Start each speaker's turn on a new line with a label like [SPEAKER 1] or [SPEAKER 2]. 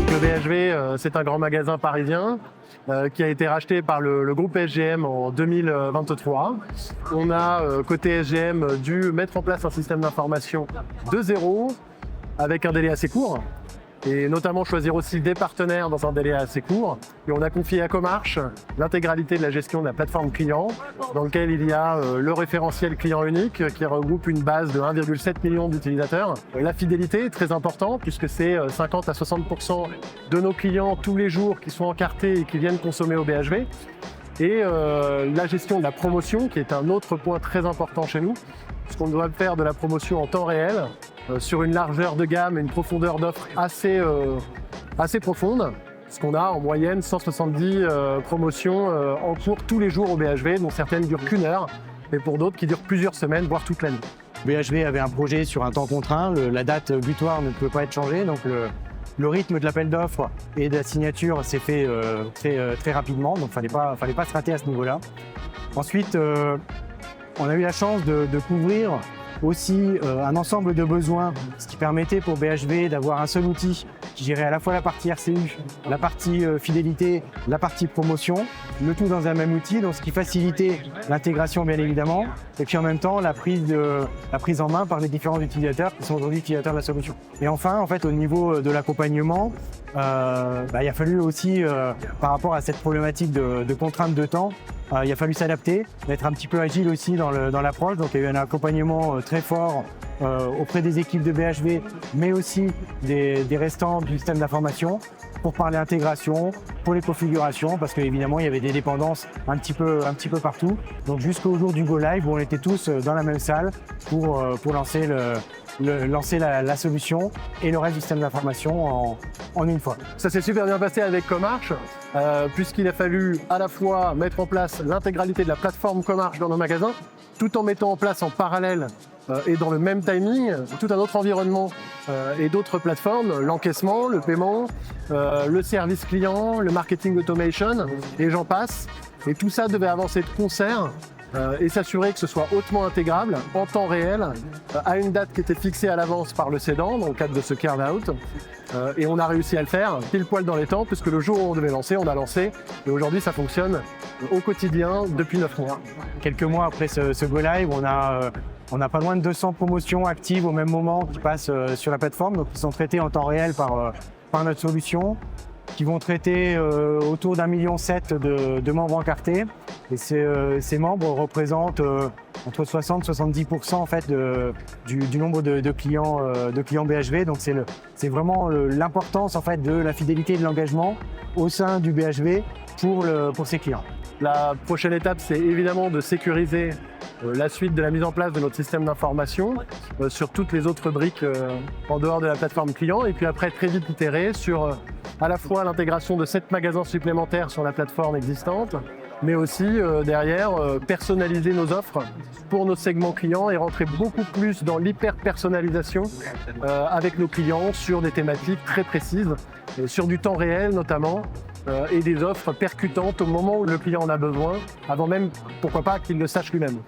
[SPEAKER 1] Le BHV, c'est un grand magasin parisien qui a été racheté par le groupe SGM en 2023. On a, côté SGM, dû mettre en place un système d'information de zéro, avec un délai assez court, et notamment choisir aussi des partenaires dans un délai assez court. Et on a confié à Comarch l'intégralité de la gestion de la plateforme client, dans lequel il y a le référentiel client unique qui regroupe une base de 1,7 million d'utilisateurs. La fidélité est très importante puisque c'est 50 à 60% de nos clients tous les jours qui sont encartés et qui viennent consommer au BHV. Et la gestion de la promotion, qui est un autre point très important chez nous, puisqu'on doit faire de la promotion en temps réel, sur une largeur de gamme et une profondeur d'offre assez profonde, puisqu'on a en moyenne 170 promotions en cours tous les jours au BHV, dont certaines durent qu'une heure, mais pour d'autres qui durent plusieurs semaines, voire toute l'année.
[SPEAKER 2] BHV avait un projet sur un temps contraint, la date butoir ne peut pas être changée, donc le rythme de l'appel d'offres et de la signature s'est fait très rapidement, donc fallait pas se rater à ce niveau-là. Ensuite, on a eu la chance de couvrir aussi un ensemble de besoins, ce qui permettait pour BHV d'avoir un seul outil qui gérait à la fois la partie RCU, la partie fidélité, la partie promotion, le tout dans un même outil, donc ce qui facilitait l'intégration bien évidemment, et puis en même temps la prise en main par les différents utilisateurs qui sont aujourd'hui utilisateurs de la solution. Et enfin, en fait, au niveau de l'accompagnement, il a fallu aussi, par rapport à cette problématique de contrainte de temps, il a fallu s'adapter, d'être un petit peu agile aussi dans l'approche. Donc il y a eu un accompagnement très fort auprès des équipes de BHV, mais aussi des restants du système d'information pour parler intégration, pour les configurations, parce qu'évidemment il y avait des dépendances un petit peu partout. Donc jusqu'au jour du Go Live où on était tous dans la même salle pour lancer la solution et le reste du système d'information en une fois.
[SPEAKER 1] Ça s'est super bien passé avec Comarch, puisqu'il a fallu à la fois mettre en place l'intégralité de la plateforme Comarch dans nos magasins, tout en mettant en place en parallèle et dans le même timing tout un autre environnement et d'autres plateformes, l'encaissement, le paiement, le service client, le marketing automation, et j'en passe. Et tout ça devait avancer de concert et s'assurer que ce soit hautement intégrable, en temps réel, à une date qui était fixée à l'avance par le cédant, dans le cadre de ce carve-out. Et on a réussi à le faire pile poil dans les temps, puisque le jour où on devait lancer, on a lancé. Et aujourd'hui, ça fonctionne au quotidien depuis 9 mois.
[SPEAKER 2] Quelques mois après ce Go Live, on a pas loin de 200 promotions actives au même moment qui passent sur la plateforme, donc qui sont traitées en temps réel par notre solution, qui vont traiter autour d'1,7 million de membres encartés. Et ces membres représentent entre 60 et 70% en fait du nombre de clients BHV. Donc c'est vraiment l'importance en fait de la fidélité et de l'engagement au sein du BHV pour ses clients.
[SPEAKER 1] La prochaine étape, c'est évidemment de sécuriser la suite de la mise en place de notre système d'information sur toutes les autres briques en dehors de la plateforme client, et puis après très vite itérer sur à la fois l'intégration de 7 magasins supplémentaires sur la plateforme existante, mais aussi derrière personnaliser nos offres pour nos segments clients et rentrer beaucoup plus dans l'hyper-personnalisation avec nos clients sur des thématiques très précises, sur du temps réel notamment, et des offres percutantes au moment où le client en a besoin, avant même, pourquoi pas, qu'il le sache lui-même.